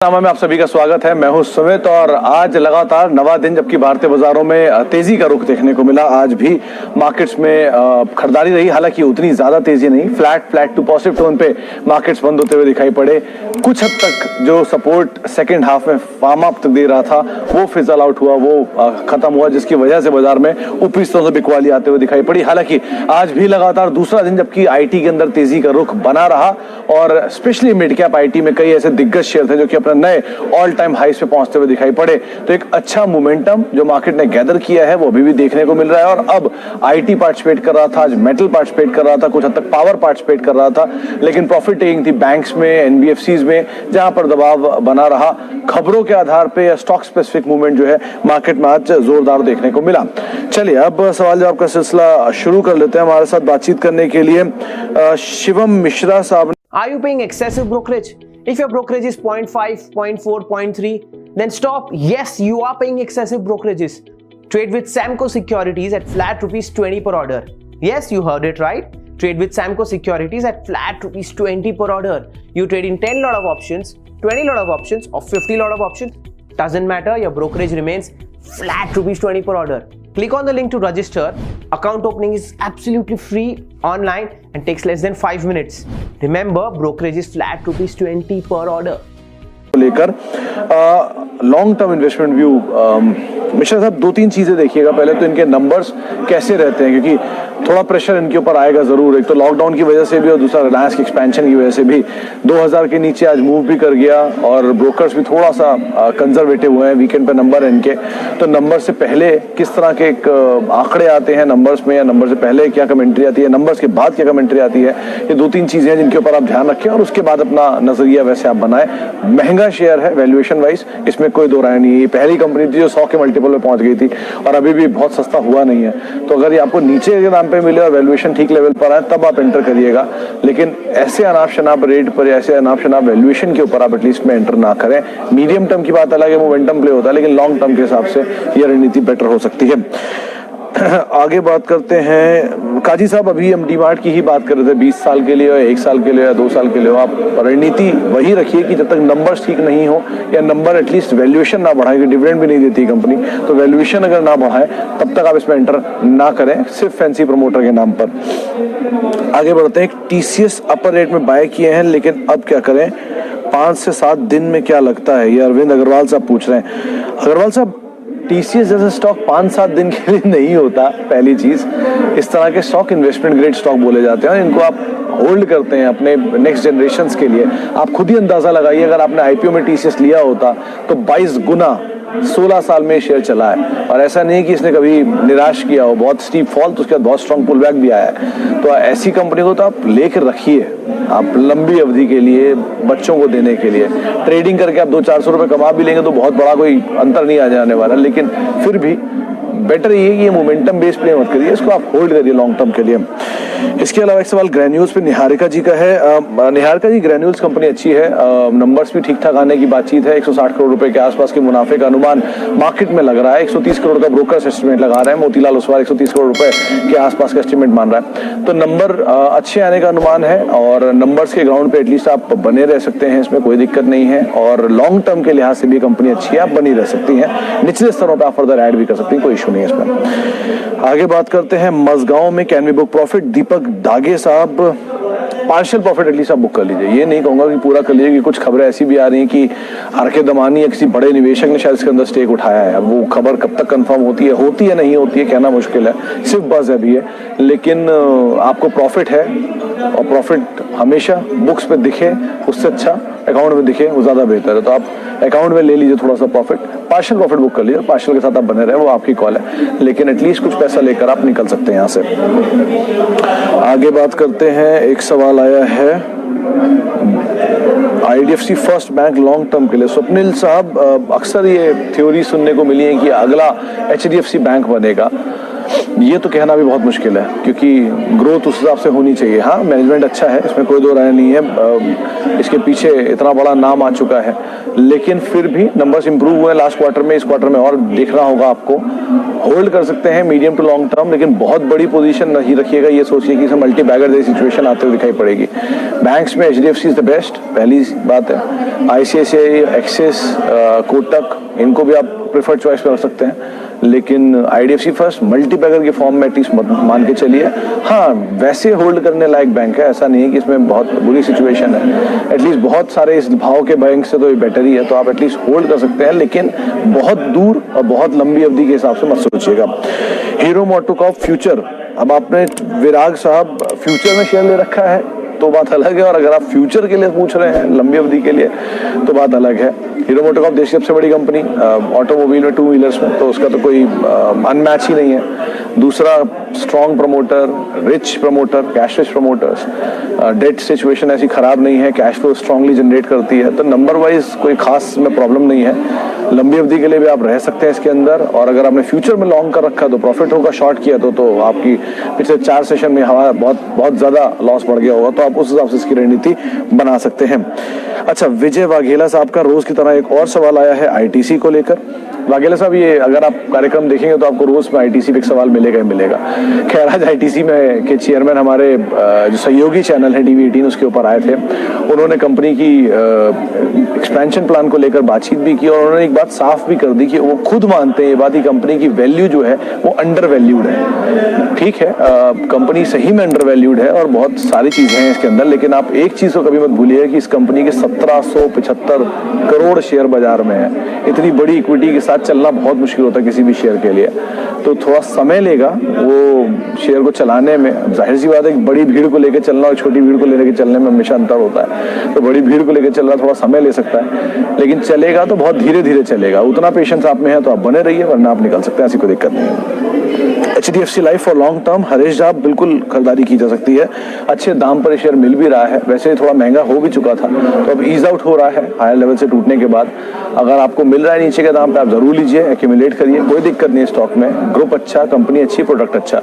नामा में आप सभी का स्वागत है। मैं हूं सुमित और आज लगातार नवा दिन जबकि भारतीय बाजारों में तेजी का रुख देखने को मिला। आज भी मार्केट्स में खरीदारी रही, हालांकि उतनी ज्यादा तेजी नहीं। फ्लैट टू पॉजिटिव टोन पे मार्केट्स बंद होते हुए दिखाई पड़े। कुछ हद तक जो सपोर्ट सेकंड हाफ में फार्म अप तक दे रहा था वो फिजल आउट हुआ, वो खत्म हुआ, जिसकी वजह से बाजार में ऊपरी स्तरों से बिकवाली आते हुए दिखाई पड़ी। हालांकि आज भी लगातार दूसरा दिन जबकि आईटी के अंदर तेजी का रुख बना रहा और स्पेशली मिड कैप आईटी में कई ऐसे दिग्गज शेयर थे जो कि नए ऑल टाइम हाइस पे पहुंचते हुए दिखाई पड़े। तो एक अच्छा मोमेंटम जो मार्केट ने गैदर किया है वो अभी भी देखने को मिल रहा है। और अब आईटी पार्टिसिपेट कर रहा था, आज मेटल पार्टिसिपेट कर रहा था, कुछ हद तक पावर पार्टिसिपेट कर रहा था, लेकिन प्रॉफिट टेकिंग थी बैंक्स में, एनबीएफसीज में, जहां पर दबाव बना रहा। खबरों के आधार पर या स्टॉक स्पेसिफिक मूवमेंट जो है मार्केट में आज जोरदार देखने को मिला। चलिए अब सवाल जवाब का सिलसिला शुरू कर लेते हैं। हमारे साथ बातचीत करने के लिए शिवम मिश्रा साहब। Are you paying excessive brokerage? If your brokerage is 0.5, 0.4, 0.3, then stop. Yes, you are paying excessive brokerages. Trade with Samco Securities at flat ₹20 per order. Yes, you heard it right. Trade with Samco Securities at flat ₹20 per order. You trade in 10 lot of options, 20 lot of options, or 50 lot of options. Doesn't matter. Your brokerage remains flat ₹20 per order. Click on the link to register. Account opening is absolutely free online and takes less than 5 minutes. Remember, brokerage is flat ₹20 per order. लेकर long term investment view, Mishra साहब दो तीन चीजें देखिएगा। पहले तो इनके numbers कैसे रहते हैं, क्योंकि थोड़ा प्रेशर इनके ऊपर आएगा जरूर। एक तो लॉकडाउन की वजह से भी और दूसरा रिलायंस की एक्सपेंशन की वजह से भी 2000 के नीचे आज मूव भी कर गया और ब्रोकर्स भी थोड़ा सा कंजर्वेटिव हुए हैं। वीकेंड पे नंबर है इनके, तो नंबर से पहले किस तरह के आंकड़े आते हैं नंबर्स में, या नंबर से पहले क्या कमेंट्री आती है, नंबर्स के बाद क्या कमेंट्री आती है, ये दो तीन चीजें हैं जिनके ऊपर आप ध्यान रखें और उसके बाद अपना नजरिया वैसे आप बनाएं। महंगा शेयर है वैल्यूएशन वाइज, इसमें कोई दो राय नहीं है। पहली कंपनी थी जो 100 के मल्टीपल में पहुंच गई थी और अभी भी बहुत सस्ता हुआ नहीं है। तो अगर ये आपको नीचे के दाम पे मिले और वैल्यूएशन ठीक लेवल पर आए तब आप एंटर करिएगा, लेकिन ऐसे अनाप शनाप रेट पर, ऐसे अनाप शनाप वैल्यूएशन के ऊपर आप एटलीस्ट में एंटर ना करें। मीडियम टर्म की बात अलग है, मोमेंटम प्ले होता है, लेकिन लॉन्ग टर्म के हिसाब से ये रणनीति बेटर हो सकती है। आगे बात करते हैं काजी साहब, अभी हम डीमार्ट की ही बात कर रहे थे। 20 साल के लिए, 1 साल के लिए या 2 साल के लिए, आप रणनीति वही रखिए कि जब तक नंबर्स ठीक नहीं हो या नंबर एटलीस्ट वैल्यूएशन ना बढ़ाए, डिविडेंड भी नहीं देती कंपनी, तो वैल्यूएशन अगर ना बढ़ाए तब तक आप इसमें एंटर ना करें, सिर्फ फैंसी प्रमोटर के नाम पर। आगे बढ़ते हैं। टीसीएस अपर रेट में बाय किए हैं, लेकिन अब क्या करें, 5 से 7 दिन में क्या लगता है, ये अरविंद अग्रवाल साहब पूछ रहे हैं। अग्रवाल साहब, टीसीएस जैसा स्टॉक 5-7 दिन के लिए नहीं होता। पहली चीज, इस तरह के स्टॉक इन्वेस्टमेंट ग्रेड स्टॉक बोले जाते हैं, इनको आप होल्ड करते हैं अपने नेक्स्ट जनरेशंस के लिए। आप खुद ही अंदाजा लगाइए, अगर आपने आईपीओ में टीसीएस लिया होता तो 22 गुना 16 साल में शेयर चला है। और ऐसा नहीं कि इसने कभी निराश किया हो, बहुत स्टीप फॉल तो उसके बाद बहुत स्ट्रॉन्ग पुल बैक भी आया है। तो ऐसी कंपनी को तो आप लेकर रखिए, आप लंबी अवधि के लिए, बच्चों को देने के लिए। ट्रेडिंग करके आप 200-400 रुपए कमा भी लेंगे तो बहुत बड़ा कोई अंतर नहीं आ जाने वाला, लेकिन फिर भी बेटर ये है कि ये मोमेंटम बेस प्ले मत करिए, इसको आप होल्ड करिए लॉन्ग टर्म के लिए। इसके अलावा एक सवाल ग्रैन्यूल्स पे निहारिका जी का है। निहारिका जी, ग्रैन्यूल्स कंपनी अच्छी है, नंबर्स भी ठीक ठाक आने की बातचीत है। 160 करोड़ रुपए के आसपास के मुनाफे का अनुमान मार्केट में लग रहा है। 130 करोड़ का ब्रोकर्स एस्टिमेट लगा रहे हैं। मोतीलाल ओसवाल 130 करोड़ रुपए के आसपास का एस्टिमेट मान रहा है। तो नंबर अच्छे आने का अनुमान है और नंबर्स के ग्राउंड पे एटलीस्ट आप बने रह सकते हैं, इसमें कोई दिक्कत नहीं है। और लॉन्ग टर्म के लिहाज से भी कंपनी अच्छी है, आप बनी रह सकती हैं। निचले स्तरों पर आप फर्दर ऐड भी कर सकती हैं, कोई इशू नहीं है इसमें। आगे बात करते हैं मजगांव में कैन वी बुक प्रॉफिट। दीपक दागे साहब, पार्शियल प्रॉफिट एटलीस्ट आप बुक कर लीजिए। ये नहीं कहूंगा कि पूरा कर लीजिए, कि कुछ खबरें ऐसी भी आ रही हैं कि आरके दमानी या किसी बड़े निवेशक ने शायद इसके अंदर स्टेक उठाया है। अब वो खबर कब तक कंफर्म होती है नहीं होती है, कहना मुश्किल है, सिर्फ बज़ अभी है। लेकिन आपको प्रॉफिट है और प्रॉफिट हमेशा बुक्स पे दिखे उससे अच्छा अकाउंट में दिखे, वो ज्यादा बेहतर है। तो आप अकाउंट में ले लीजिए थोड़ा सा प्रॉफिट, पार्शियल प्रॉफिट बुक कर लीजिए, पार्शियल के साथ आप बने रहे, वो आपकी कॉल है, लेकिन एटलीस्ट कुछ पैसा लेकर आप निकल सकते हैं यहाँ से। आगे बात करते हैं। एक सवाल आया है IDFC first bank long term के लिए। स्वप्निल साहब, अक्सर ये थ्योरी सुनने को मिली है कि अगला एचडीएफसी बैंक बनेगा। ये तो कहना भी बहुत मुश्किल है, क्योंकि ग्रोथ उस हिसाब से होनी चाहिए। हाँ, मैनेजमेंट अच्छा है, इसमें कोई दो राय नहीं है, इसके पीछे इतना बड़ा नाम आ चुका है, लेकिन फिर भी नंबर्स इंप्रूव हुए लास्ट क्वार्टर में, इस क्वार्टर में और देखना होगा आपको। होल्ड कर सकते हैं मीडियम टू लॉन्ग टर्म, लेकिन बहुत बड़ी पोजीशन नहीं रखिएगा, ये सोचिए कि इसमें मल्टी बैगर जैसी सिचुएशन आते हुए दिखाई पड़ेगी। बैंक्स में HDFC इज द बेस्ट, पहली बात है। ICICI, एक्सिस, कोटक, इनको भी आप प्रेफर्ड चॉइस कर सकते हैं, लेकिन IDFC फर्स्ट मल्टी बैगर के फॉर्म में एटलीस्ट मान के चलिए। हाँ, वैसे होल्ड करने लायक बैंक है, ऐसा नहीं है कि इसमें बहुत बुरी सिचुएशन है। एटलीस्ट बहुत सारे इस भाव के बैंक से तो ये बेटर ही है, तो आप एटलीस्ट होल्ड कर सकते हैं, लेकिन बहुत दूर और बहुत लंबी अवधि के हिसाब से मत सोचिएगा। हीरो मोटोकॉर्प फ्यूचर, अब आपने विराग साहब फ्यूचर में शेयर ले रखा है तो बात अलग है, और अगर आप फ्यूचर के लिए पूछ रहे हैं लंबी अवधि के लिए तो बात अलग है। हीरो मोटोकॉर्प देश की सबसे बड़ी कंपनी ऑटोमोबाइल में, 2 व्हीलर्स में, तो उसका तो कोई अनमैच ही नहीं है। दूसरा, strong promoter, rich promoter, cash rich promoters, debt situation ऐसी खराब नहीं है, कैश फ्लो स्ट्रांगली जनरेट करती है, तो नंबर वाइज कोई खास में प्रॉब्लम नहीं है। लंबी अवधि के लिए भी आप रह सकते हैं इसके अंदर, और अगर आपने फ्यूचर में लॉन्ग कर रखा तो प्रॉफिट होगा, शॉर्ट किया तो आपकी पिछले 4 सेशन में हवा बहुत ज्यादा लॉस बढ़ गया होगा, तो आप उस हिसाब से इसकी रणनीति बना सकते हैं। अच्छा, विजय वाघेला साहब का रोज की तरह एक और सवाल आया है ITC को लेकर। वाघेला साहब, ये अगर आप कार्यक्रम देखेंगे तो आपको रोज में ITC पे एक सवाल मिलेगा ही मिलेगा। खैर, आज ITC में के चेयरमैन हमारे जो सहयोगी चैनल है TV18 उसके ऊपर आए थे, उन्होंने कंपनी की एक्सपेंशन प्लान को लेकर बातचीत भी की, और उन्होंने एक बात साफ भी कर दी कि वो खुद मानते हैं ये बात, कंपनी की वैल्यू जो है वो अंडर वैल्यूड है। ठीक है, कंपनी सही में अंडर वैल्यूड है और बहुत सारी चीजें हैं इसके अंदर, लेकिन आप एक चीज को कभी मत भूलिए कि इस कंपनी के 1775 करोड़ शेयर बाजार में है। इतनी बड़ी इक्विटी के साथ चलना बहुत मुश्किल होता है किसी भी शेयर के लिए, तो थोड़ा समय लेगा वो शेयर को चलाने में। जाहिर सी बात है कि बड़ी भीड़ को लेकर चलना और छोटी भीड़ को लेकर चलने में हमेशा अंतर होता है, तो बड़ी भीड़ को लेकर चलना थोड़ा समय ले सकता है, लेकिन चलेगा तो बहुत धीरे धीरे चलेगा। उतना पेशेंस आप में है तो आप बने रहिए, वरना आप निकल सकते हैं, ऐसी कोई दिक्कत नहीं है। HDFC life for long term, Harish साहब, बिल्कुल खरीदारी की जा सकती है, अच्छे दाम पर शेयर मिल भी रहा है, वैसे थोड़ा महंगा हो भी चुका था तो अब ईज आउट हो रहा है हायर लेवल से टूटने के बाद। अगर आपको मिल रहा है नीचे के दाम पे आप जरूर लीजिए, एक्यूमुलेट करिए, कोई दिक्कत नहीं है स्टॉक में। ग्रुप अच्छा, कंपनी अच्छी, प्रोडक्ट अच्छा,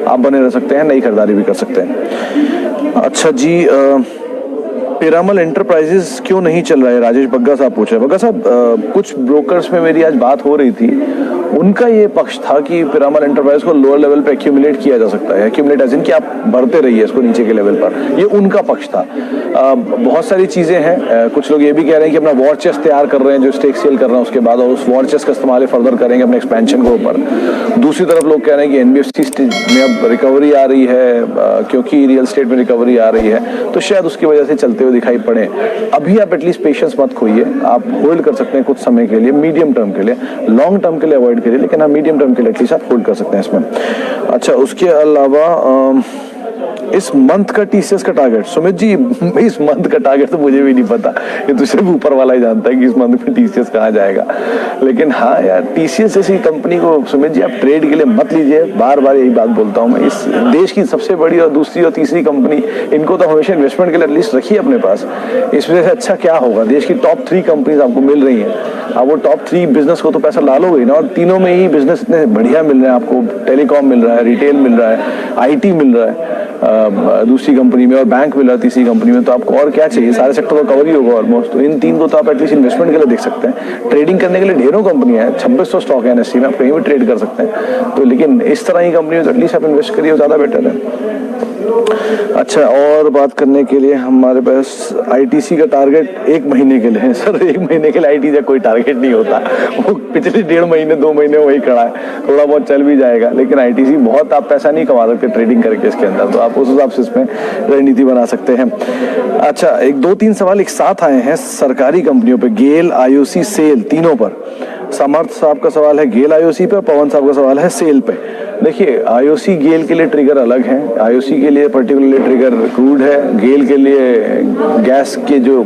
आप बने रह सकते हैं, नई खरीदारी भी कर सकते हैं। अच्छा जी, पिरामल एंटरप्राइजेस क्यों नहीं चल रहा है, राजेश बग्गा साहब पूछ रहे हैं। बग्गा साहब, कुछ ब्रोकर्स में मेरी आज बात हो रही थी, उनका ये पक्ष था कि पिरामल एंटरप्राइज को लोअर लेवल पे एक्यूमुलेट किया जा सकता है, एक्यूमुलेट एज इन कि आप भरते रहिए इसको नीचे के लेवल पर, ये उनका पक्ष था। बहुत सारी चीजें हैं, कुछ लोग ये भी कह रहे हैं कि अपना वॉर चेस्ट तैयार कर रहे हैं जो स्टेक सेल कर रहे हैं उसके बाद, और उस वॉर चेस्ट का इस्तेमाल फर्दर करेंगे अपने एक्सपेंशन के ऊपर। दूसरी तरफ लोग कह रहे हैं कि NBFC में अब रिकवरी आ रही है, क्योंकि रियल एस्टेट में रिकवरी आ रही है, तो शायद उसकी वजह से चलते हुए दिखाई पड़े। अभी आप एटलीस्ट पेशेंस मत खोइए, आप होल्ड कर सकते हैं कुछ समय के लिए, मीडियम टर्म के लिए, लॉन्ग टर्म के लिए अवॉइड करिए, लेकिन आप मीडियम टर्म के लिए एटलीस्ट आप होल्ड कर सकते हैं इसमें। अच्छा, उसके अलावा इस मंथ का TCS का टारगेट, सुमित जी, इस मंथ का टारगेट तो मुझे भी नहीं पता, ये तो सिर्फ ऊपर वाला ही जानता है कि इस मंथ में TCS कहाँ जाएगा। लेकिन हाँ यार, TCS जैसी कंपनी को सुमित जी आप ट्रेड के लिए मत लीजिए, बार बार यही बात बोलता हूँ मैं। इस देश की सबसे बड़ी और दूसरी और तीसरी कंपनी, इनको तो हमेशा इन्वेस्टमेंट के लिए एटलीस्ट रखिए अपने पास। इसमें से अच्छा क्या होगा, देश की टॉप 3 कंपनीज आपको मिल रही हैं, आप वो टॉप 3 बिजनेस को तो पैसा डालोगे ना, और तीनों में ही बिजनेस इतने बढ़िया मिल रहे हैं आपको, टेलीकॉम मिल रहा है, रिटेल मिल रहा है, IT मिल रहा है दूसरी कंपनी में, और बैंक मिल रहा है तीसरी कंपनी में, तो आपको और क्या चाहिए, सारे सेक्टर का कवर ही होगा ऑलमोस्ट। तो इन 3 को तो आप एटलीस्ट इन्वेस्टमेंट के लिए देख सकते हैं। ट्रेडिंग करने के लिए ढेरों कंपनियां हैं, 2600 स्टॉक है NSE में, आप कहीं भी ट्रेड कर सकते हैं, तो लेकिन इस तरह की कंपनी में एटलीस्ट आप इन्वेस्ट करिए, ज्यादा बेटर है। अच्छा, और बात करने के लिए हमारे पास ITC का टारगेट 1 महीने के लिए है। सर 1 महीने के लिए ITC का कोई टारगेट नहीं होता, वो पिछले 1.5 महीने 2 महीने वही खड़ा है, थोड़ा बहुत चल भी जाएगा, लेकिन ITC बहुत आप पैसा नहीं कमा सकते ट्रेडिंग करके इसके अंदर, तो आप उस हिसाब से इसमें रणनीति बना सकते हैं। अच्छा, 2-3 सवाल एक साथ आए हैं सरकारी कंपनियों पे, गेल, IOC, सेल, तीनों पर। समर्थ साहब का सवाल है गेल IOC पे, पवन साहब का सवाल है सेल पे। देखिए, IOC गेल के लिए ट्रिगर अलग है, IOC के लिए पर्टिकुलरली ट्रिगर क्रूड है, गेल के लिए गैस के जो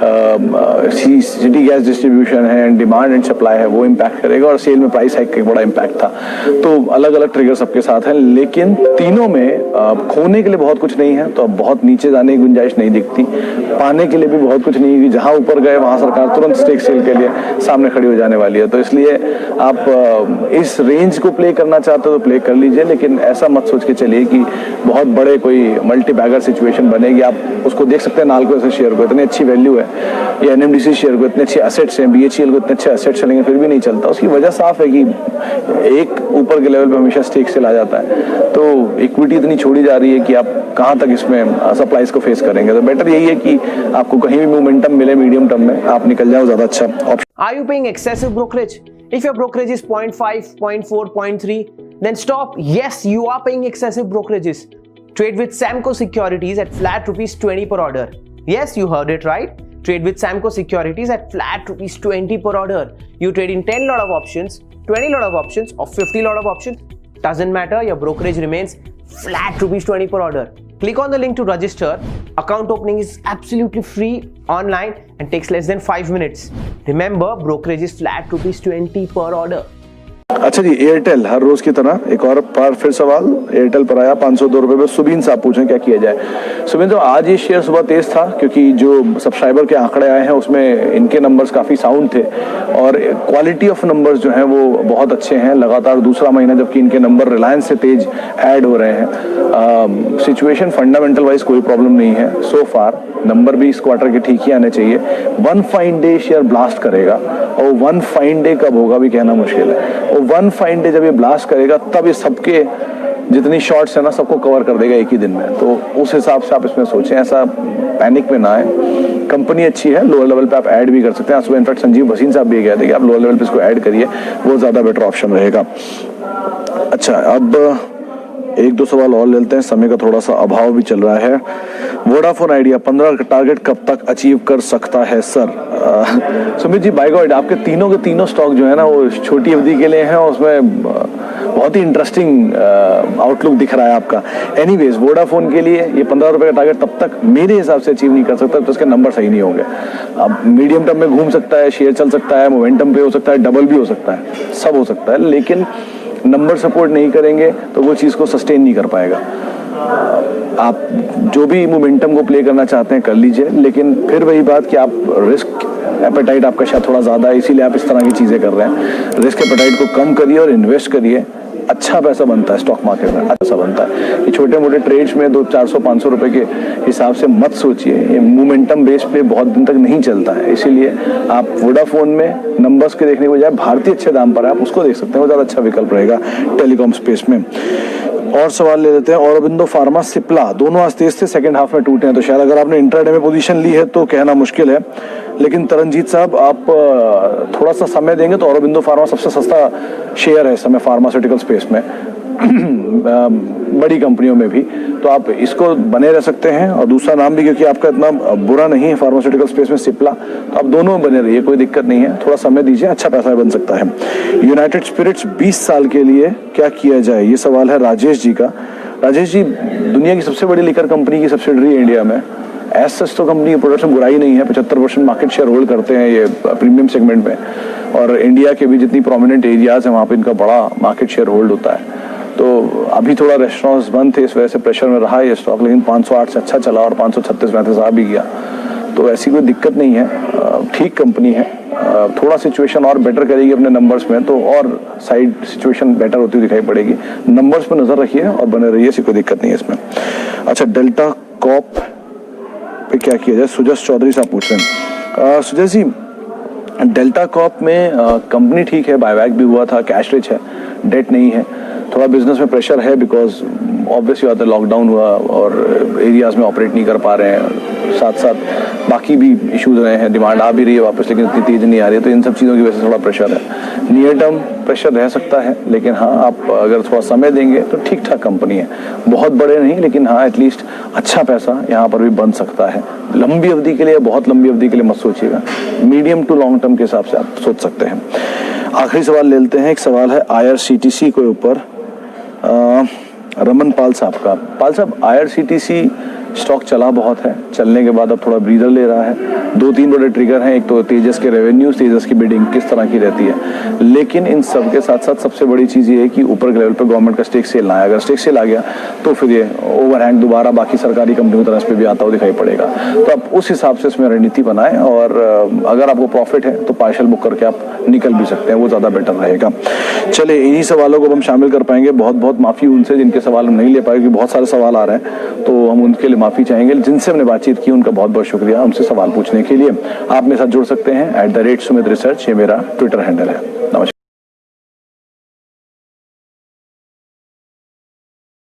सिटी गैस डिस्ट्रीब्यूशन है, डिमांड एंड सप्लाई है, वो इम्पैक्ट करेगा, और सेल में प्राइस हाइक का बड़ा इम्पैक्ट था। तो अलग अलग ट्रिगर सबके साथ हैं, लेकिन तीनों में खोने के लिए बहुत कुछ नहीं है, तो अब बहुत नीचे जाने की गुंजाइश नहीं दिखती, पाने के लिए भी बहुत कुछ नहीं है, जहां ऊपर गए वहां सरकार तुरंत स्टेक सेल के लिए सामने खड़ी हो जाने वाली है। तो इसलिए आप इस रेंज को प्ले करना चाहते हो तो प्ले कर लीजिए, लेकिन ऐसा मत सोच के चलिए कि बहुत बड़े कोई मल्टी बैगर सिचुएशन बनेगी। आप उसको देख सकते हैं, नाल्को ऐसे शेयर को इतनी अच्छी वैल्यू है, या एनएमडीसी शेयर को इतने अच्छे एसेट्स हैं, बीएचईएल को इतने अच्छे एसेट्स चलेंगे फिर भी नहीं चलता। उसकी वजह साफ है कि एक ऊपर के लेवल पे हमेशा स्टेक सेल आ जाता है, तो इक्विटी इतनी छोड़ी जा रही है कि आप कहाँ तक इसमें सप्लाईज को फेस करेंगे। तो बेटर यही है कि आपको कहीं भी मोमेंटम मिले मीडियम टर्म में आप निकल जाओ, ज्यादा अच्छा option. Are you paying excessive brokerage? If your brokerage is 0.5, 0.4, 0.3, then stop. Yes, you are paying excessive brokerages. Trade with Samco Securities at flat rupees 20 per order. Yes, you heard it right. Trade with Samco Securities at flat rupees 20 per order. You trade in 10 lot of options, 20 lot of options, or 50 lot of options. Doesn't matter, your brokerage remains flat rupees 20 per order. Click on the link to register. Account opening is absolutely free online and takes less than 5 minutes. Remember, brokerage is flat rupees 20 per order. अच्छा जी, Airtel हर रोज की तरह एक और बार फिर सवाल Airtel पर आया 502 रुपए पे। सुबीन साहब पूछें क्या किया जाए। सुबीन तो आज ये शेयर सुबह तेज था क्योंकि जो सब्सक्राइबर के आंकड़े आए हैं उसमें इनके नंबर्स काफी साउंड थे और क्वालिटी ऑफ नंबर्स जो हैं वो बहुत अच्छे हैं। लगातार दूसरा महीना जबकि इनके नंबर रिलायंस से तेज ऐड हो रहे हैं। सिचुएशन फंडामेंटल वाइज कोई प्रॉब्लम नहीं है सो फार। नंबर भी इस क्वार्टर के ठीक ही आने चाहिए। One fine day share blast करेगा और वन फाइन डे कब होगा भी कहना मुश्किल है। और वन फाइन डे जब ये ब्लास्ट करेगा तब ये सबके जितनी शॉर्ट्स है ना सबको कवर कर देगा एक ही दिन में। तो उस हिसाब से आप इसमें सोचें, ऐसा पैनिक में ना आए। कंपनी अच्छी है, लोअर लेवल पे आप ऐड भी कर सकते हैं। सुबह इनफैक्ट संजीव भसीन साहब भी कह थे कि आप लोअर लेवल पे इसको ऐड करिए, वो ज्यादा बेटर ऑप्शन रहेगा। अच्छा, अब एक दो सवाल और लेते हैं, समय का थोड़ा सा अभाव भी चल रहा है। वोडाफोन आइडिया 15 का टारगेट कब तक अचीव कर सकता है sir? Sumit ji, bye God आपके तीनों के तीनों स्टॉक जो है ना वो छोटी अवधि के लिए हैं और उसमें बहुत ही इंटरेस्टिंग आउटलुक दिख रहा है आपका। एनीवेज, वोडाफोन के लिए ये 15 रुपए का टारगेट तब तक मेरे हिसाब से अचीव नहीं कर सकता तो उसके नंबर सही नहीं होंगे। अब मीडियम टर्म में घूम सकता है, शेयर चल सकता है, मोमेंटम पे हो सकता है, डबल भी हो सकता है, सब हो सकता है, लेकिन नंबर सपोर्ट नहीं करेंगे तो वो चीज़ को सस्टेन नहीं कर पाएगा। आप जो भी मोमेंटम को प्ले करना चाहते हैं कर लीजिए, लेकिन फिर वही बात कि आप रिस्क एपेटाइट आपका शायद थोड़ा ज़्यादा है, इसीलिए आप इस तरह की चीज़ें कर रहे हैं। रिस्क एपेटाइट को कम करिए और इन्वेस्ट करिए। अच्छा पैसा बनता है स्टॉक मार्केट में, अच्छा बनता है। ये छोटे मोटे ट्रेड्स में 400-500 रुपए के हिसाब से मत सोचिए, ये मोमेंटम बेस पे बहुत दिन तक नहीं चलता है। इसीलिए आप वोडाफोन में नंबर्स के देखने के बजाय भारतीय अच्छे दाम पर है आप उसको देख सकते हैं, वो ज़्यादा अच्छा विकल्प रहेगा टेलीकॉम स्पेस में। और सवाल ले लेते हैं। औरबिंदो फार्मा, सिप्ला दोनों आज तेज थे, सेकंड हाफ में टूटे हैं, तो शायद अगर आपने इंट्राडे में पोजीशन ली है तो कहना मुश्किल है। लेकिन तरनजीत साहब, आप थोड़ा सा समय देंगे तो औरबिंदो फार्मा सबसे सस्ता शेयर है इस समय फार्मास्यूटिकल स्पेस में बड़ी कंपनियों में भी, तो आप इसको बने रह सकते हैं। और दूसरा नाम भी क्योंकि आपका इतना बुरा नहीं है फार्मास्यूटिकल स्पेस में सिप्ला, तो आप दोनों में बने रहिए, कोई दिक्कत नहीं है। थोड़ा समय दीजिए, अच्छा पैसा बन सकता है। यूनाइटेड स्पिरिट्स 20 साल के लिए क्या किया जाए, ये सवाल है राजेश जी का। राजेश जी, दुनिया की सबसे बड़ी लिकर कंपनी की सब्सिडरी है इंडिया में। एज सच तो कंपनी के प्रोडक्ट में बुराई नहीं है, 75% मार्केट शेयर होल्ड करते हैं ये प्रीमियम सेगमेंट में, और इंडिया के भी जितनी प्रोमिनेंट एरियाज हैं वहाँ पे इनका बड़ा मार्केट शेयर होल्ड होता है। तो अभी थोड़ा रेस्टोरेंट्स बंद थे, इस वजह से प्रेशर में रहा ये स्टॉक, लेकिन 508 से अच्छा चला और 536 में आ भी गया, तो ऐसी कोई दिक्कत नहीं है। ठीक कंपनी है, थोड़ा सिचुएशन और बेटर करेगी अपने नंबर्स में तो और साइड सिचुएशन बेटर होती हुई दिखाई पड़ेगी। नंबर्स पर नजर रखिए और बने रहिए, ऐसी कोई दिक्कत नहीं है इसमें। अच्छा, डेल्टा कॉप पे क्या किया जाए, सुजस चौधरी साहब पूछ रहे हैं। सुजस जी, डेल्टा कॉप में कंपनी ठीक है, बायबैक भी हुआ था, कैश रिच है, डेट नहीं है। थोड़ा बिजनेस में प्रेशर है बिकॉज ऑब्वियसली बात है लॉकडाउन हुआ और एरियाज में ऑपरेट नहीं कर पा रहे हैं, साथ साथ बाकी भी इश्यूज रहे हैं, डिमांड आ भी रही है वापस लेकिन इतनी तेज नहीं आ रही है, तो इन सब चीज़ों की वजह से थोड़ा प्रेशर है। नियर टर्म प्रेशर रह सकता है, लेकिन हाँ आप अगर थोड़ा समय देंगे तो ठीक ठाक कंपनी है, बहुत बड़े नहीं लेकिन हाँ एटलीस्ट अच्छा पैसा यहाँ पर भी बन सकता है। लंबी अवधि के लिए, बहुत लंबी अवधि के लिए मत सोचिएगा, मीडियम टू लॉन्ग टर्म के हिसाब से आप सोच सकते हैं। आखिरी सवाल ले लेते हैं, एक सवाल है IRCTC के ऊपर, रमन पाल साहब का। पाल साहब, IRCTC स्टॉक चला बहुत है, चलने के बाद अब थोड़ा ब्रीदर ले रहा है। 2-3 बड़े ट्रिगर हैं, एक तो तेजस के रेवेन्यू, तेजस की बिडिंग किस तरह की रहती है, लेकिन इन सब के साथ साथ सबसे बड़ी चीज़ ये है कि ऊपर के लेवल पर गवर्नमेंट का स्टेक सेल ना आए। अगर स्टेक सेल आ गया तो फिर ये ओवरहैंग दोबारा बाकी सरकारी कंपनियों की तरफ पे भी आता हुआ दिखाई पड़ेगा। तो आप उस हिसाब से इसमें रणनीति बनाएं और अगर आपको प्रॉफिट है तो पार्शियल बुक करके आप निकल भी सकते हैं, वो ज़्यादा बेटर रहेगा। चले, इन्हीं सवालों को हम शामिल कर पाएंगे। बहुत बहुत माफ़ी उनसे जिनके सवाल हम नहीं ले पाए, क्योंकि बहुत सारे सवाल आ रहे हैं, तो हम उनके लिए माफ़ी चाहेंगे। जिनसे हमने बातचीत की उनका बहुत बहुत शुक्रिया हमसे सवाल पूछने के लिए। आप मेरे साथ जुड़ सकते हैं @sumitresearch, ये मेरा ट्विटर हैंडल है।